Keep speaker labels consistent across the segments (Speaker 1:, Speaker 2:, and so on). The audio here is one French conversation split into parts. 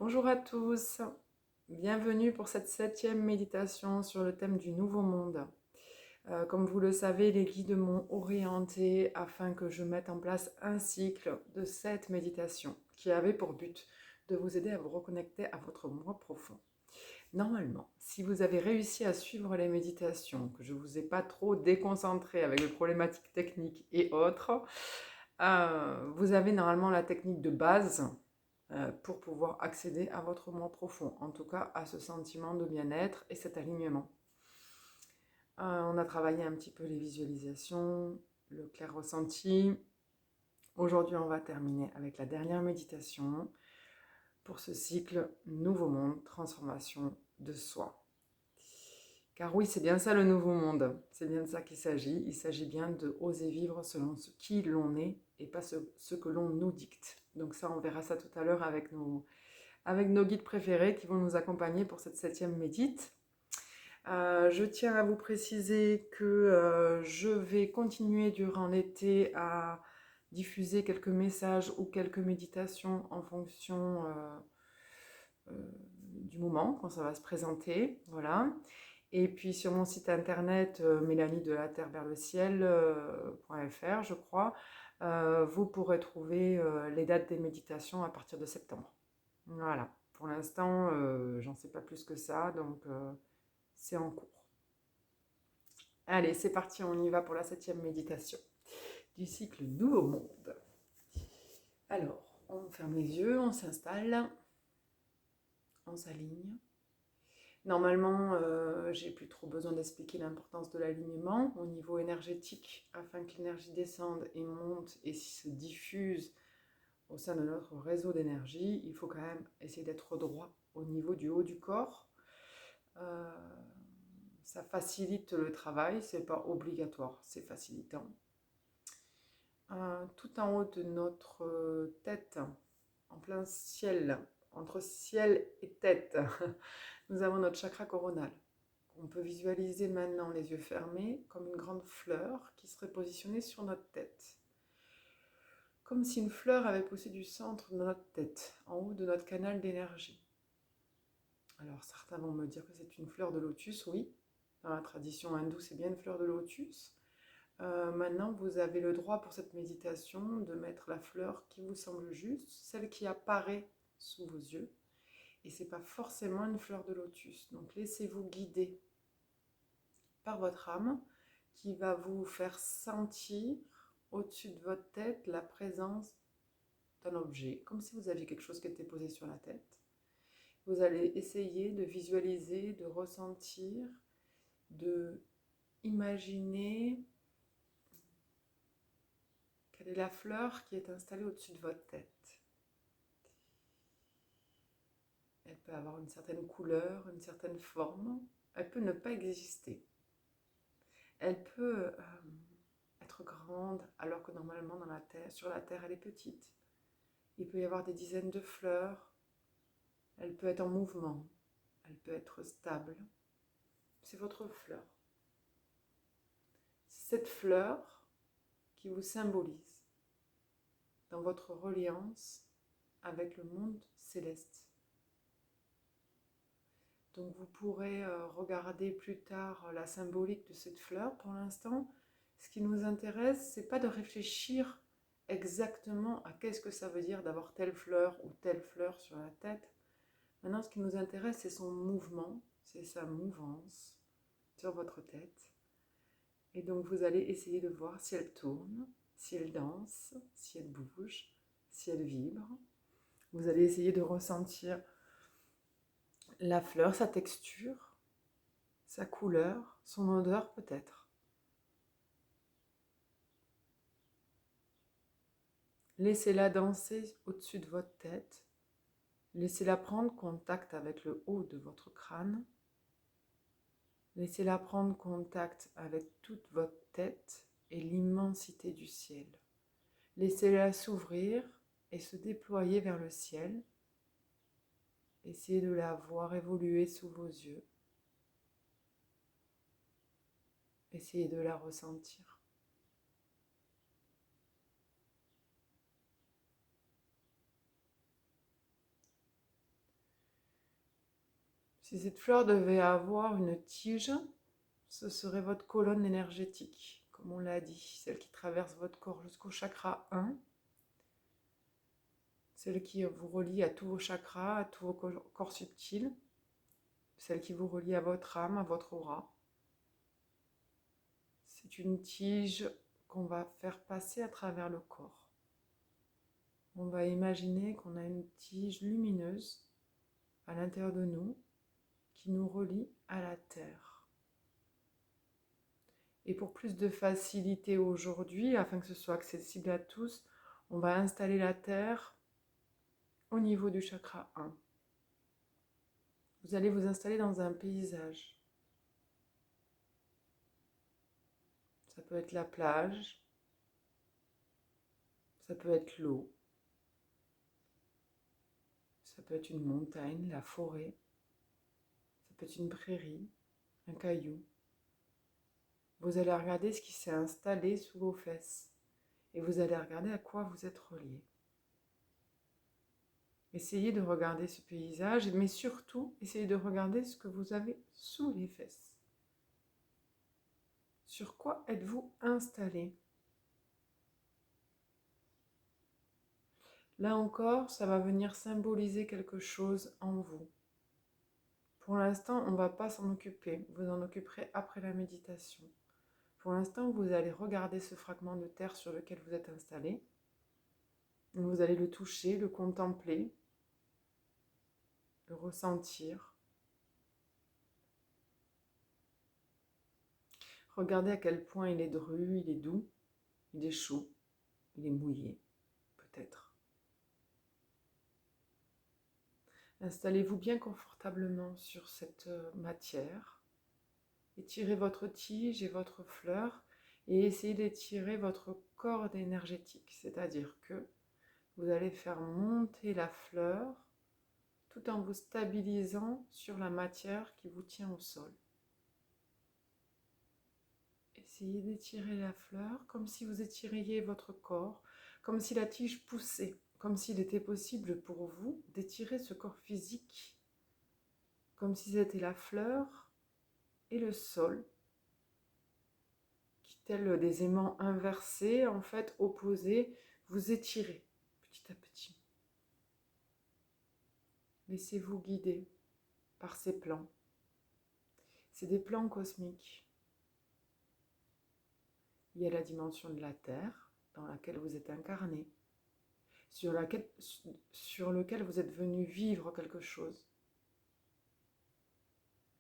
Speaker 1: Bonjour à tous, bienvenue pour cette 7e méditation sur le thème du Nouveau Monde. Comme vous le savez, les guides m'ont orienté afin que je mette en place un cycle de 7 méditations qui avait pour but de vous aider à vous reconnecter à votre moi profond. Normalement, si vous avez réussi à suivre les méditations, que je ne vous ai pas trop déconcentré avec les problématiques techniques et autres, vous avez normalement la technique de base pour pouvoir accéder à votre moi profond, en tout cas à ce sentiment de bien-être et cet alignement. On a travaillé un petit peu les visualisations, le clair ressenti. Aujourd'hui, on va terminer avec la dernière méditation pour ce cycle Nouveau Monde, transformation de soi. Car oui, c'est bien ça le nouveau monde, c'est bien de ça qu'il s'agit. Il s'agit bien de oser vivre selon ce qui l'on est et pas ce que l'on nous dicte. Donc ça, on verra ça tout à l'heure avec nos guides préférés qui vont nous accompagner pour cette 7e médite. Je tiens à vous préciser que je vais continuer durant l'été à diffuser quelques messages ou quelques méditations en fonction du moment, quand ça va se présenter. Voilà. Et puis sur mon site internet Mélanie de la Terre vers le ciel.fr, je crois, vous pourrez trouver les dates des méditations à partir de septembre. Voilà. Pour l'instant, j'en sais pas plus que ça, donc c'est en cours. Allez, c'est parti, on y va pour la 7e méditation du cycle Nouveau Monde. Alors, on ferme les yeux, on s'installe, on s'aligne. Normalement, j'ai plus trop besoin d'expliquer l'importance de l'alignement au niveau énergétique afin que l'énergie descende et monte et se diffuse au sein de notre réseau d'énergie. Il faut quand même essayer d'être droit au niveau du haut du corps. Ça facilite le travail, c'est pas obligatoire, c'est facilitant. Tout en haut de notre tête, en plein ciel, entre ciel et tête, nous avons notre chakra coronal. On peut visualiser maintenant les yeux fermés comme une grande fleur qui serait positionnée sur notre tête. Comme si une fleur avait poussé du centre de notre tête, en haut de notre canal d'énergie. Alors certains vont me dire que c'est une fleur de lotus, oui. Dans la tradition hindoue, c'est bien une fleur de lotus. Maintenant, vous avez le droit pour cette méditation de mettre la fleur qui vous semble juste, celle qui apparaît sous vos yeux. Et ce n'est pas forcément une fleur de lotus. Donc laissez-vous guider par votre âme qui va vous faire sentir au-dessus de votre tête la présence d'un objet, comme si vous aviez quelque chose qui était posé sur la tête. Vous allez essayer de visualiser, de ressentir, de imaginer quelle est la fleur qui est installée au-dessus de votre tête. Elle peut avoir une certaine couleur, une certaine forme. Elle peut ne pas exister. Elle peut être grande alors que normalement sur la terre elle est petite. Il peut y avoir des dizaines de fleurs. Elle peut être en mouvement. Elle peut être stable. C'est votre fleur. C'est cette fleur qui vous symbolise dans votre reliance avec le monde céleste. Donc vous pourrez regarder plus tard la symbolique de cette fleur. Pour l'instant, ce qui nous intéresse, c'est pas de réfléchir exactement à qu'est-ce que ça veut dire d'avoir telle fleur ou telle fleur sur la tête. Maintenant, ce qui nous intéresse, c'est son mouvement, c'est sa mouvance sur votre tête. Et donc vous allez essayer de voir si elle tourne, si elle danse, si elle bouge, si elle vibre. Vous allez essayer de ressentir la fleur, sa texture, sa couleur, son odeur peut-être. Laissez-la danser au-dessus de votre tête. Laissez-la prendre contact avec le haut de votre crâne. Laissez-la prendre contact avec toute votre tête et l'immensité du ciel. Laissez-la s'ouvrir et se déployer vers le ciel. Essayez de la voir évoluer sous vos yeux. Essayez de la ressentir. Si cette fleur devait avoir une tige, ce serait votre colonne énergétique, comme on l'a dit, celle qui traverse votre corps jusqu'au chakra 1, celle qui vous relie à tous vos chakras, à tous vos corps subtils, celle qui vous relie à votre âme, à votre aura. C'est une tige qu'on va faire passer à travers le corps. On va imaginer qu'on a une tige lumineuse à l'intérieur de nous qui nous relie à la terre. Et pour plus de facilité aujourd'hui, afin que ce soit accessible à tous, on va installer la terre au niveau du chakra 1. Vous allez vous installer dans un paysage. Ça peut être la plage, ça peut être l'eau, ça peut être une montagne, la forêt, ça peut être une prairie, un caillou. Vous allez regarder ce qui s'est installé sous vos fesses et vous allez regarder à quoi vous êtes relié. Essayez de regarder ce paysage, mais surtout, essayez de regarder ce que vous avez sous les fesses. Sur quoi êtes-vous installé? Là encore, ça va venir symboliser quelque chose en vous. Pour l'instant, on ne va pas s'en occuper. Vous en occuperez après la méditation. Pour l'instant, vous allez regarder ce fragment de terre sur lequel vous êtes installé. Vous allez le toucher, le contempler, le ressentir. Regardez à quel point il est dru, il est doux, il est chaud, il est mouillé, peut-être. Installez-vous bien confortablement sur cette matière. Étirez votre tige et votre fleur et essayez d'étirer votre corde énergétique, c'est-à-dire que vous allez faire monter la fleur tout en vous stabilisant sur la matière qui vous tient au sol. Essayez d'étirer la fleur comme si vous étiriez votre corps, comme si la tige poussait, comme s'il était possible pour vous d'étirer ce corps physique, comme si c'était la fleur et le sol, qui tels des aimants inversés, en fait opposés, vous étirez petit à petit. Laissez-vous guider par ces plans. C'est des plans cosmiques. Il y a la dimension de la Terre, dans laquelle vous êtes incarné, sur lequel vous êtes venu vivre quelque chose,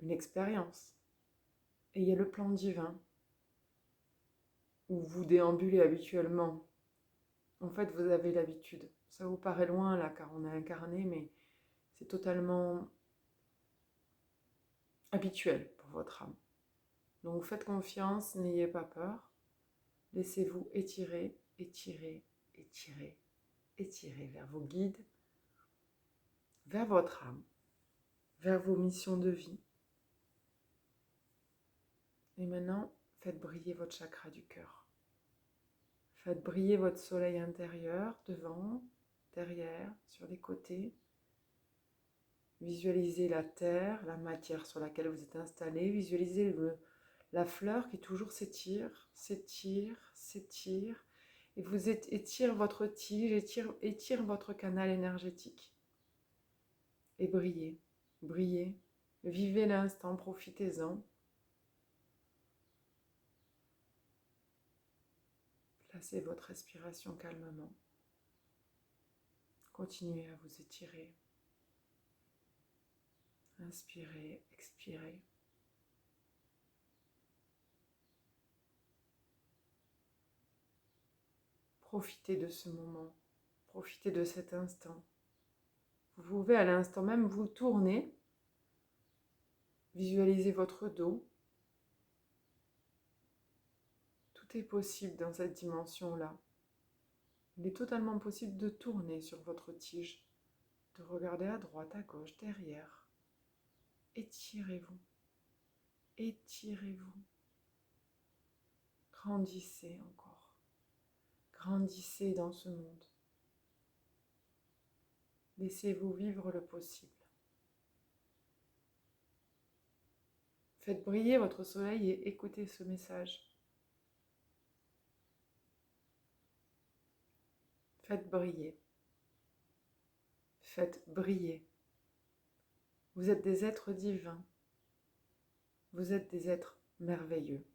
Speaker 1: une expérience. Et il y a le plan divin, où vous déambulez habituellement. En fait, vous avez l'habitude. Ça vous paraît loin là, car on est incarné, mais c'est totalement habituel pour votre âme. Donc faites confiance, n'ayez pas peur. Laissez-vous étirer, étirer, étirer, étirer vers vos guides, vers votre âme, vers vos missions de vie. Et maintenant, faites briller votre chakra du cœur. Faites briller votre soleil intérieur, devant, derrière, sur les côtés. Visualisez la terre, la matière sur laquelle vous êtes installé. Visualisez la fleur qui toujours s'étire, s'étire, s'étire. Et vous étire votre tige, étire votre canal énergétique. Et brillez, brillez. Vivez l'instant, profitez-en. Placez votre respiration calmement. Continuez à vous étirer. Inspirez, expirez. Profitez de ce moment. Profitez de cet instant. Vous pouvez à l'instant même vous tourner. Visualisez votre dos. Tout est possible dans cette dimension-là. Il est totalement possible de tourner sur votre tige, de regarder à droite, à gauche, derrière. Étirez-vous. Étirez-vous. Grandissez encore. Grandissez dans ce monde. Laissez-vous vivre le possible. Faites briller votre soleil et écoutez ce message. Faites briller. Faites briller. Vous êtes des êtres divins. Vous êtes des êtres merveilleux.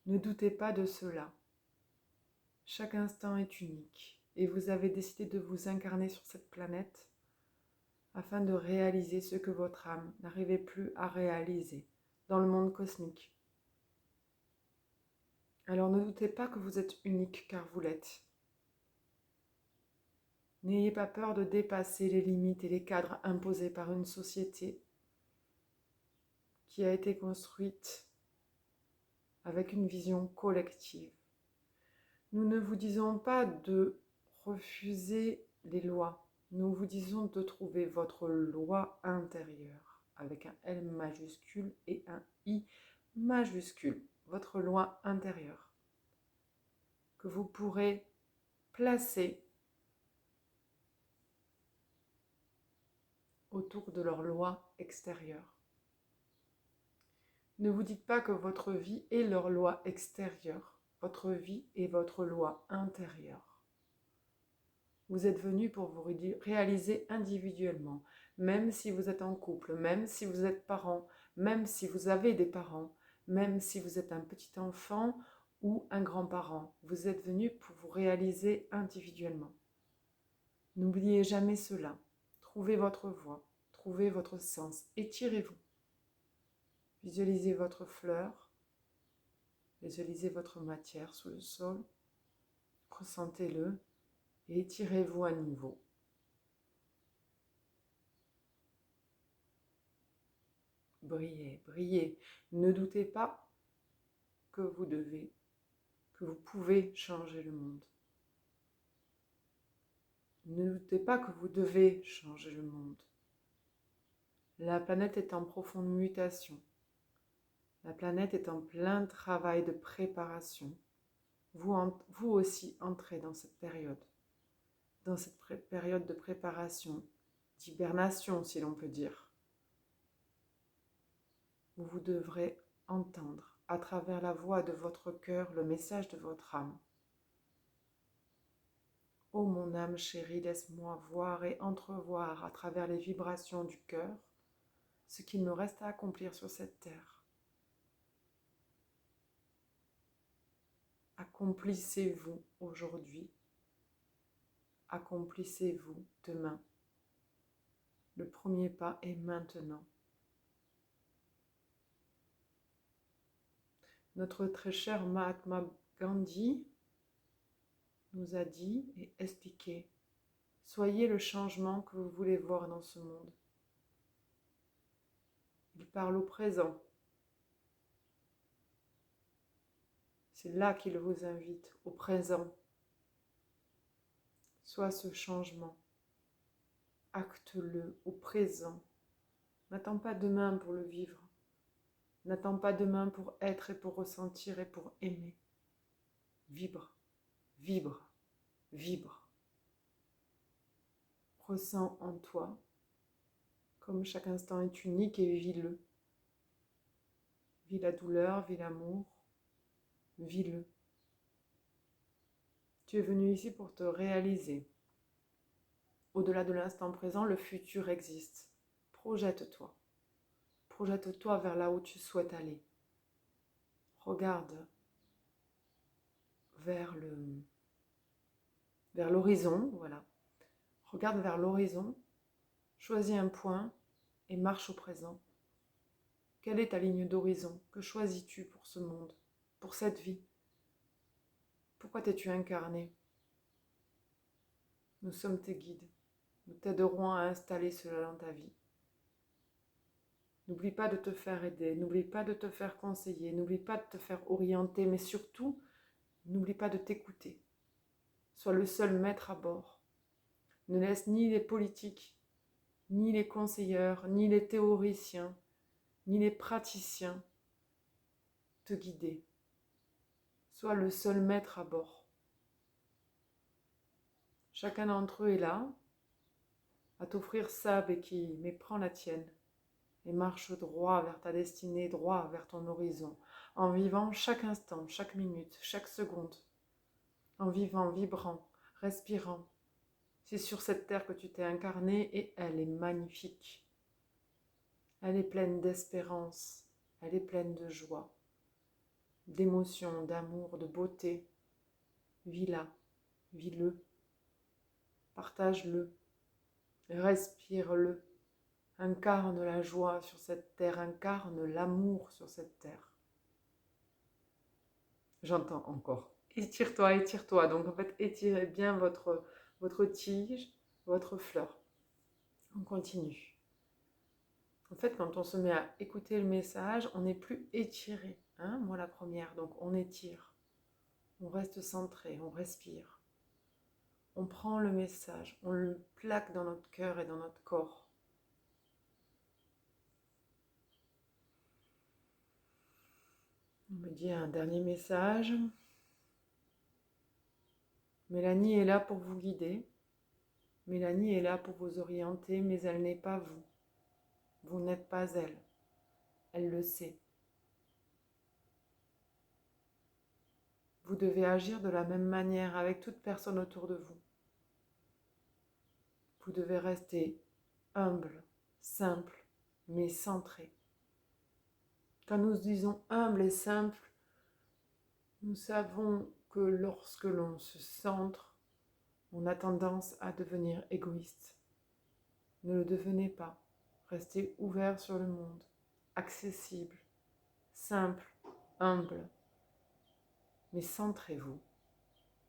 Speaker 1: Ne doutez pas de cela. Chaque instant est unique et vous avez décidé de vous incarner sur cette planète afin de réaliser ce que votre âme n'arrivait plus à réaliser dans le monde cosmique. Alors ne doutez pas que vous êtes unique car vous l'êtes. N'ayez pas peur de dépasser les limites et les cadres imposés par une société qui a été construite avec une vision collective. Nous ne vous disons pas de refuser les lois, nous vous disons de trouver votre loi intérieure avec un L majuscule et un I majuscule, votre loi intérieure que vous pourrez placer autour de leur loi extérieure. Ne vous dites pas que votre vie est leur loi extérieure. Votre vie est votre loi intérieure. Vous êtes venu pour vous réaliser individuellement, même si vous êtes en couple, même si vous êtes parent, même si vous avez des parents, même si vous êtes un petit enfant ou un grand-parent. Vous êtes venu pour vous réaliser individuellement. N'oubliez jamais cela. Trouvez votre voie, trouvez votre sens, étirez-vous. Visualisez votre fleur, visualisez votre matière sous le sol, ressentez-le et étirez-vous à nouveau. Brillez, brillez. Ne doutez pas que vous pouvez changer le monde. Ne doutez pas que vous devez changer le monde. La planète est en profonde mutation. La planète est en plein travail de préparation. Vous aussi entrez dans cette période de préparation, d'hibernation si l'on peut dire, où vous devrez entendre à travers la voix de votre cœur le message de votre âme. Ô mon âme chérie, laisse-moi voir et entrevoir à travers les vibrations du cœur ce qu'il me reste à accomplir sur cette terre. Accomplissez-vous aujourd'hui, accomplissez-vous demain. Le premier pas est maintenant. Notre très cher Mahatma Gandhi nous a dit et expliqué: soyez le changement que vous voulez voir dans ce monde. Il parle au présent. C'est là qu'il vous invite, au présent. Sois ce changement. Acte-le au présent. N'attends pas demain pour le vivre. N'attends pas demain pour être et pour ressentir et pour aimer. Vibre, vibre, vibre. Ressens en toi, comme chaque instant est unique, et vis-le. Vis la douleur, vis l'amour, vis-le. Tu es venu ici pour te réaliser. Au-delà de l'instant présent, le futur existe. Projette-toi. Projette-toi vers là où tu souhaites aller. Regarde vers l'horizon, voilà. Regarde vers l'horizon, choisis un point et marche au présent. Quelle est ta ligne d'horizon? Que choisis-tu pour ce monde, pour cette vie? Pourquoi t'es-tu incarné? Nous sommes tes guides. Nous t'aiderons à installer cela dans ta vie. N'oublie pas de te faire aider, n'oublie pas de te faire conseiller, n'oublie pas de te faire orienter, mais surtout, n'oublie pas de t'écouter. Sois le seul maître à bord. Ne laisse ni les politiques, ni les conseilleurs, ni les théoriciens, ni les praticiens te guider. Sois le seul maître à bord. Chacun d'entre eux est là à t'offrir sa béquille, mais prends la tienne. et marche droit vers ta destinée, droit vers ton horizon, en vivant chaque instant, chaque minute, chaque seconde, en vivant, vibrant, respirant. C'est sur cette terre que tu t'es incarné et elle est magnifique. Elle est pleine d'espérance, elle est pleine de joie, d'émotion, d'amour, de beauté. Vis-la, vis-le, partage-le, respire-le, incarne la joie sur cette terre, incarne l'amour sur cette terre. J'entends encore. Étire-toi, étire-toi. Donc en fait, étirez bien votre tige, votre fleur. On continue. En fait, quand on se met à écouter le message, on n'est plus étiré. Hein, moi, la première. Donc, on étire. On reste centré, on respire. On prend le message, on le plaque dans notre cœur et dans notre corps. On me dit un dernier message. Mélanie est là pour vous guider. Mélanie est là pour vous orienter, mais elle n'est pas vous. Vous n'êtes pas elle. Elle le sait. Vous devez agir de la même manière avec toute personne autour de vous. Vous devez rester humble, simple, mais centré. Quand nous disons humble et simple, nous savons que lorsque l'on se centre, on a tendance à devenir égoïste. Ne le devenez pas. Restez ouvert sur le monde, accessible, simple, humble. Mais centrez-vous,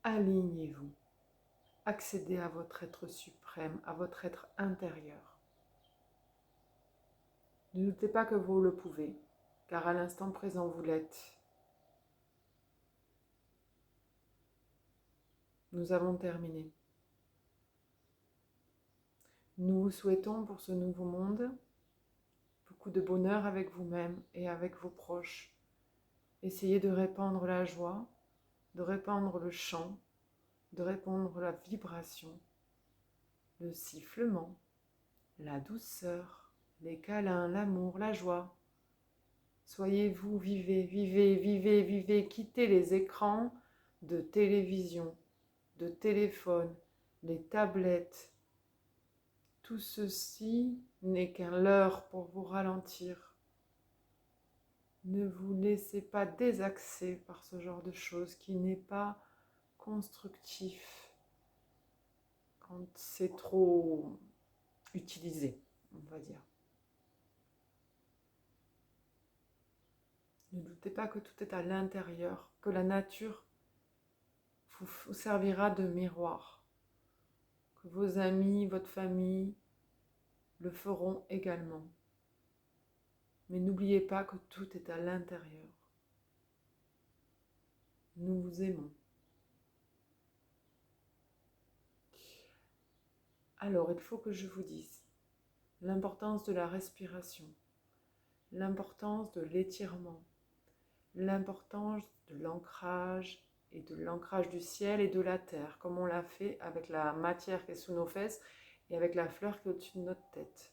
Speaker 1: alignez-vous, accédez à votre être suprême, à votre être intérieur. Ne doutez pas que vous le pouvez, car à l'instant présent vous l'êtes. Nous avons terminé. Nous vous souhaitons pour ce nouveau monde beaucoup de bonheur avec vous-même et avec vos proches. Essayez de répandre la joie, de répandre le chant, de répandre la vibration, le sifflement, la douceur, les câlins, l'amour, la joie. Soyez-vous, vivez, vivez, vivez, vivez, quittez les écrans de télévision, de téléphone, les tablettes. Tout ceci n'est qu'un leurre pour vous ralentir. Ne vous laissez pas désaxer par ce genre de choses qui n'est pas constructif quand c'est trop utilisé, on va dire. Ne doutez pas que tout est à l'intérieur, que la nature vous servira de miroir, que vos amis, votre famille le feront également. Mais n'oubliez pas que tout est à l'intérieur. Nous vous aimons. Alors, il faut que je vous dise l'importance de la respiration, l'importance de l'étirement, l'importance de l'ancrage et de l'ancrage du ciel et de la terre, comme on l'a fait avec la matière qui est sous nos fesses et avec la fleur qui est au-dessus de notre tête.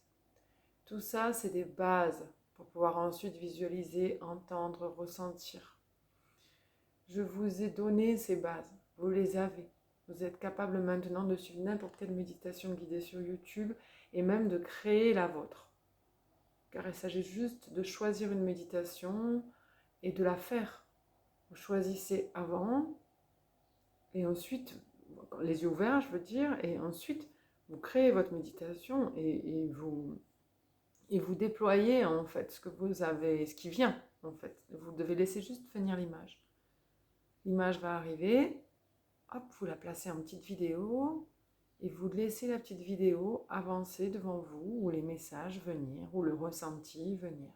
Speaker 1: Tout ça, c'est des bases pour pouvoir ensuite visualiser, entendre, ressentir. Je vous ai donné ces bases, vous les avez. Vous êtes capable maintenant de suivre n'importe quelle méditation guidée sur YouTube et même de créer la vôtre. Car il s'agit juste de choisir une méditation et de la faire. Vous choisissez avant et ensuite, les yeux ouverts je veux dire, et ensuite vous créez votre méditation et vous déployez en fait ce que vous avez, ce qui vient en fait. Vous devez laisser juste venir l'image. L'image va arriver, hop, vous la placez en petite vidéo et vous laissez la petite vidéo avancer devant vous ou les messages venir ou le ressenti venir.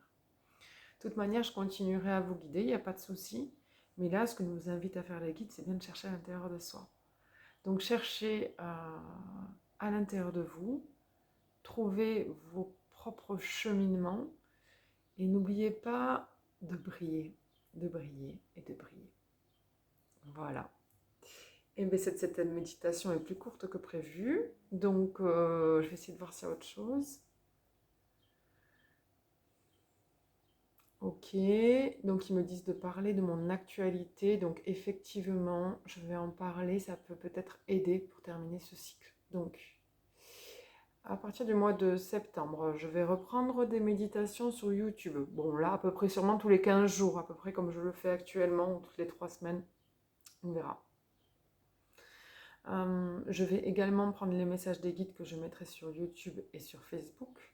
Speaker 1: De toute manière, je continuerai à vous guider, il n'y a pas de souci. Mais là, ce que nous invite à faire les guides, c'est bien de chercher à l'intérieur de soi. Donc, cherchez à l'intérieur de vous, trouvez vos propres cheminements et n'oubliez pas de briller et de briller. Voilà. Et bien, cette méditation est plus courte que prévu, donc je vais essayer de voir s'il y a autre chose. Ok, donc ils me disent de parler de mon actualité, donc effectivement, je vais en parler, ça peut peut-être aider pour terminer ce cycle. Donc, à partir du mois de septembre, je vais reprendre des méditations sur YouTube. Bon, là, à peu près, sûrement tous les 15 jours, à peu près comme je le fais actuellement, ou toutes les 3 semaines, on verra. Je vais également prendre les messages des guides que je mettrai sur YouTube et sur Facebook.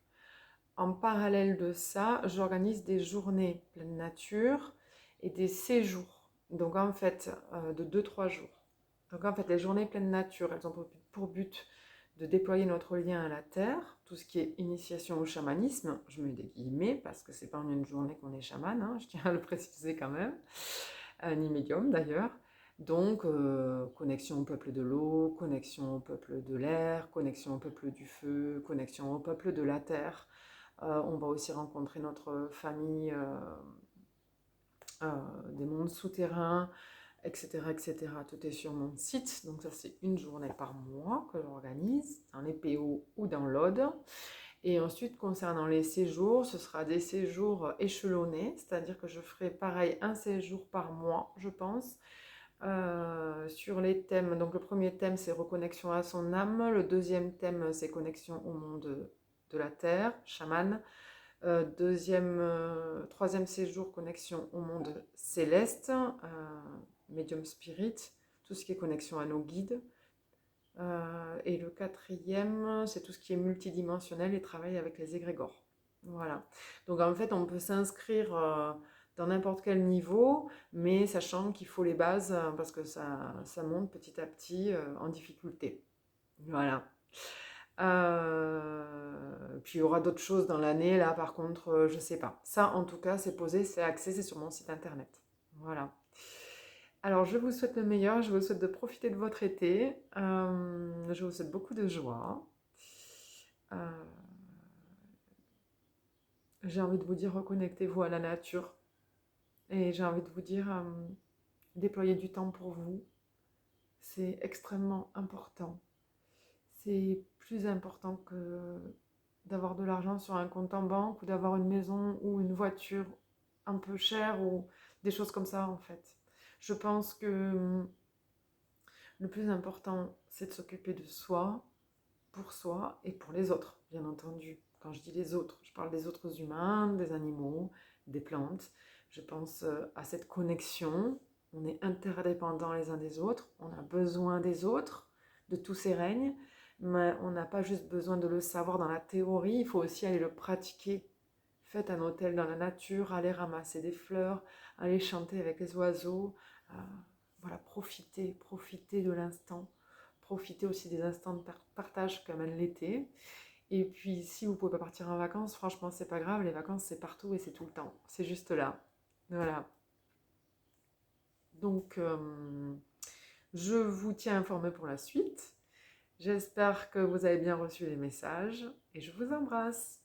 Speaker 1: En parallèle de ça, j'organise des journées pleine nature et des séjours. Donc en fait, de 2-3 jours. Donc en fait, les journées pleine nature, elles ont pour but de déployer notre lien à la terre, tout ce qui est initiation au chamanisme. Je mets des guillemets parce que c'est pas en une journée qu'on est chaman, hein, je tiens à le préciser quand même, ni médium d'ailleurs. Donc, connexion au peuple de l'eau, connexion au peuple de l'air, connexion au peuple du feu, connexion au peuple de la terre. On va aussi rencontrer notre famille des mondes souterrains, etc., etc. Tout est sur mon site. Donc ça, c'est une journée par mois que j'organise, dans les PO ou dans l'Aude. Et ensuite, concernant les séjours, ce sera des séjours échelonnés, c'est-à-dire que je ferai pareil un séjour par mois, je pense, sur les thèmes. Donc le premier thème, c'est reconnexion à son âme. Le deuxième thème, c'est connexion au monde de la terre, chaman. Troisième séjour, connexion au monde céleste, médium spirit, tout ce qui est connexion à nos guides. Et le quatrième, c'est tout ce qui est multidimensionnel et travail avec les égrégores. Voilà. Donc en fait, on peut s'inscrire dans n'importe quel niveau, mais sachant qu'il faut les bases parce que ça monte petit à petit en difficulté. Voilà. Puis il y aura d'autres choses dans l'année, là par contre, je sais pas. Ça en tout cas, c'est posé, c'est axé, c'est sur mon site internet. Voilà. Alors je vous souhaite le meilleur, je vous souhaite de profiter de votre été, je vous souhaite beaucoup de joie. Euh, j'ai envie de vous dire reconnectez-vous à la nature et j'ai envie de vous dire déployez du temps pour vous. C'est extrêmement important. C'est plus important que d'avoir de l'argent sur un compte en banque ou d'avoir une maison ou une voiture un peu chère ou des choses comme ça en fait. Je pense que le plus important, c'est de s'occuper de soi, pour soi et pour les autres, bien entendu. Quand je dis les autres, je parle des autres humains, des animaux, des plantes. Je pense à cette connexion. On est interdépendants les uns des autres. On a besoin des autres, de tous ces règnes. Mais on n'a pas juste besoin de le savoir dans la théorie, il faut aussi aller le pratiquer. Faites un hôtel dans la nature, allez ramasser des fleurs, allez chanter avec les oiseaux. Voilà, profitez de l'instant. Profitez aussi des instants de partage qu'amène l'été. Et puis, si vous ne pouvez pas partir en vacances, franchement, c'est pas grave. Les vacances, c'est partout et c'est tout le temps. C'est juste là. Voilà. Donc, je vous tiens informé pour la suite. J'espère que vous avez bien reçu les messages et je vous embrasse.